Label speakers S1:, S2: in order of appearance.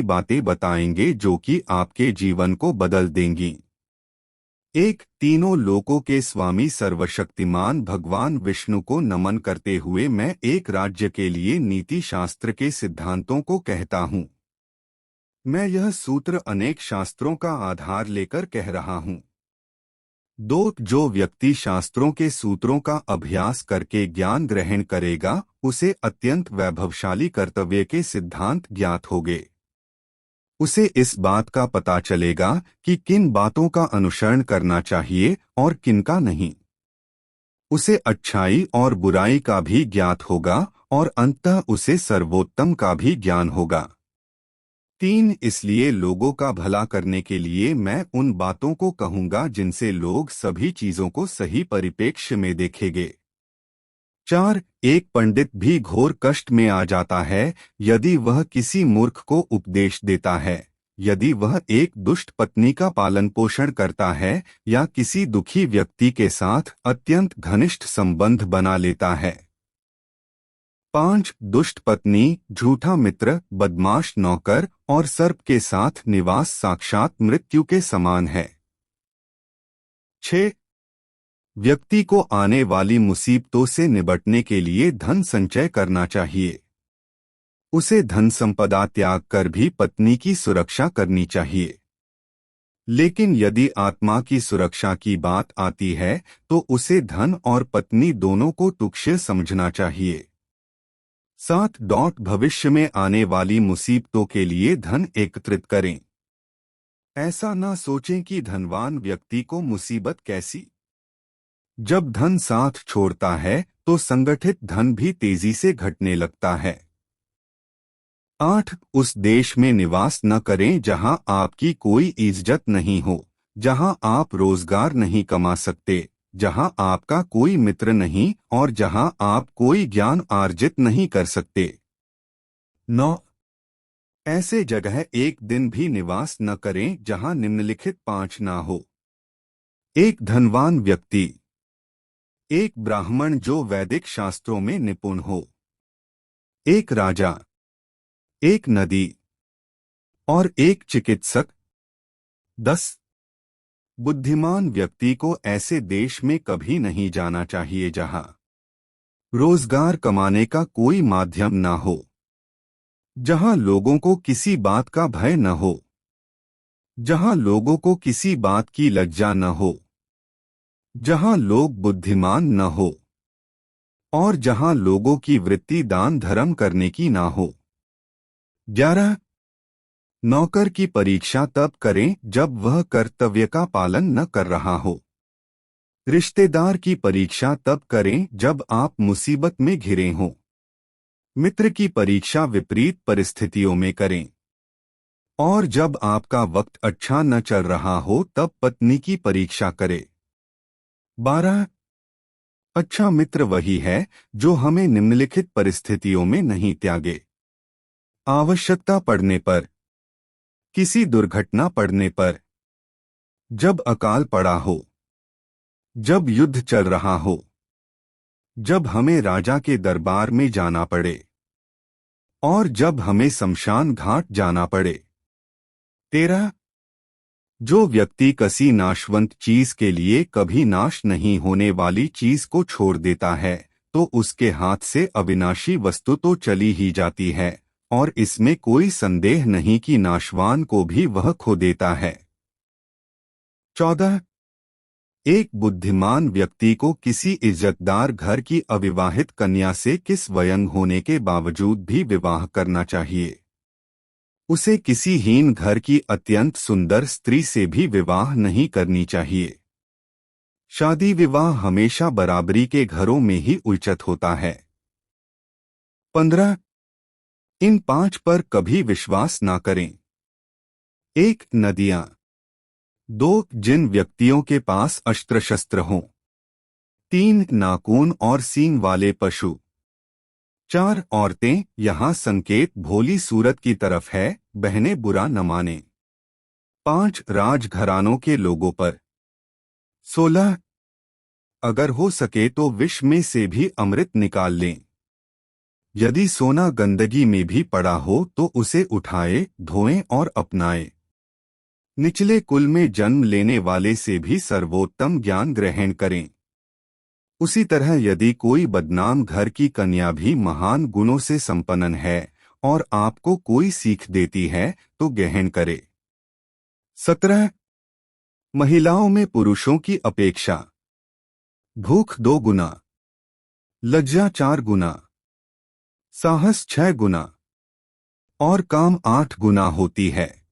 S1: बातें बताएंगे जो कि आपके जीवन को बदल देंगी। एक, तीनों लोकों के स्वामी सर्वशक्तिमान भगवान विष्णु को नमन करते हुए मैं एक राज्य के लिए नीति शास्त्र के सिद्धांतों को कहता हूँ। मैं यह सूत्र अनेक शास्त्रों का आधार लेकर कह रहा हूँ। दो, जो व्यक्ति शास्त्रों के सूत्रों का अभ्यास करके ज्ञान ग्रहण करेगा उसे अत्यंत वैभवशाली कर्तव्य के सिद्धांत ज्ञात होंगे। उसे इस बात का पता चलेगा कि किन बातों का अनुसरण करना चाहिए और किन का नहीं। उसे अच्छाई और बुराई का भी ज्ञात होगा और अंततः उसे सर्वोत्तम का भी ज्ञान होगा। 3, इसलिए लोगों का भला करने के लिए मैं उन बातों को कहूंगा जिनसे लोग सभी चीजों को सही परिप्रेक्ष्य में देखेंगे। 4, एक पंडित भी घोर कष्ट में आ जाता है यदि वह किसी मूर्ख को उपदेश देता है, यदि वह एक दुष्ट पत्नी का पालन पोषण करता है या किसी दुखी व्यक्ति के साथ अत्यंत घनिष्ठ संबंध बना लेता है। 5, दुष्ट पत्नी, झूठा मित्र, बदमाश नौकर और सर्प के साथ निवास साक्षात मृत्यु के समान है। 6, व्यक्ति को आने वाली मुसीबतों से निपटने के लिए धन संचय करना चाहिए। उसे धन संपदा त्याग कर भी पत्नी की सुरक्षा करनी चाहिए। लेकिन यदि आत्मा की सुरक्षा की बात आती है तो उसे धन और पत्नी दोनों को तुच्छ समझना चाहिए। 7, भविष्य में आने वाली मुसीबतों के लिए धन एकत्रित करें। ऐसा न सोचें कि धनवान व्यक्ति को मुसीबत कैसी। जब धन साथ छोड़ता है तो संगठित धन भी तेजी से घटने लगता है। 8, उस देश में निवास न करें जहां आपकी कोई इज्जत नहीं हो, जहां आप रोजगार नहीं कमा सकते, जहां आपका कोई मित्र नहीं और जहां आप कोई ज्ञान अर्जित नहीं कर सकते। 9, ऐसे जगह एक दिन भी निवास न करें जहां निम्नलिखित 5 ना हो। एक धनवान व्यक्ति, एक ब्राह्मण जो वैदिक शास्त्रों में निपुण हो, एक राजा, एक नदी और एक चिकित्सक। 10, बुद्धिमान व्यक्ति को ऐसे देश में कभी नहीं जाना चाहिए जहां रोजगार कमाने का कोई माध्यम न हो, जहां लोगों को किसी बात का भय न हो, जहां लोगों को किसी बात की लज्जा न हो, जहां लोग बुद्धिमान न हो और जहां लोगों की वृत्ति दान धर्म करने की ना हो। 11, नौकर की परीक्षा तब करें जब वह कर्तव्य का पालन न कर रहा हो। रिश्तेदार की परीक्षा तब करें जब आप मुसीबत में घिरे हों। मित्र की परीक्षा विपरीत परिस्थितियों में करें। और जब आपका वक्त अच्छा न चल रहा हो तब पत्नी की परीक्षा करें। 12, अच्छा मित्र वही है जो हमें निम्नलिखित परिस्थितियों में नहीं त्यागे। आवश्यकता पड़ने पर, किसी दुर्घटना पड़ने पर, जब अकाल पड़ा हो, जब युद्ध चल रहा हो, जब हमें राजा के दरबार में जाना पड़े और जब हमें शमशान घाट जाना पड़े। 13, जो व्यक्ति किसी नाशवंत चीज के लिए कभी नाश नहीं होने वाली चीज को छोड़ देता है तो उसके हाथ से अविनाशी वस्तु तो चली ही जाती है और इसमें कोई संदेह नहीं कि नाशवान को भी वह खो देता है। 14, एक बुद्धिमान व्यक्ति को किसी इज्जतदार घर की अविवाहित कन्या से किस वयंग होने के बावजूद भी विवाह करना चाहिए। उसे किसी हीन घर की अत्यंत सुंदर स्त्री से भी विवाह नहीं करनी चाहिए। शादी विवाह हमेशा बराबरी के घरों में ही उचित होता है। 15, इन 5 पर कभी विश्वास ना करें। 1, नदियां। 2, जिन व्यक्तियों के पास अस्त्र शस्त्र हों। 3, नाखून और सींग वाले पशु। 4, औरतें। यहाँ संकेत भोली सूरत की तरफ है, बहनें बुरा न माने। 5, राजघरानों के लोगों पर। 16, अगर हो सके तो विष में से भी अमृत निकाल लें। यदि सोना गंदगी में भी पड़ा हो तो उसे उठाए, धोएं और अपनाएं। निचले कुल में जन्म लेने वाले से भी सर्वोत्तम ज्ञान ग्रहण करें। उसी तरह यदि कोई बदनाम घर की कन्या भी महान गुणों से संपन्न है और आपको कोई सीख देती है तो ग्रहण करे। 17 महिलाओं में पुरुषों की अपेक्षा भूख 2 गुना, लज्जा 4 गुना, साहस 6 गुना और काम 8 गुना होती है।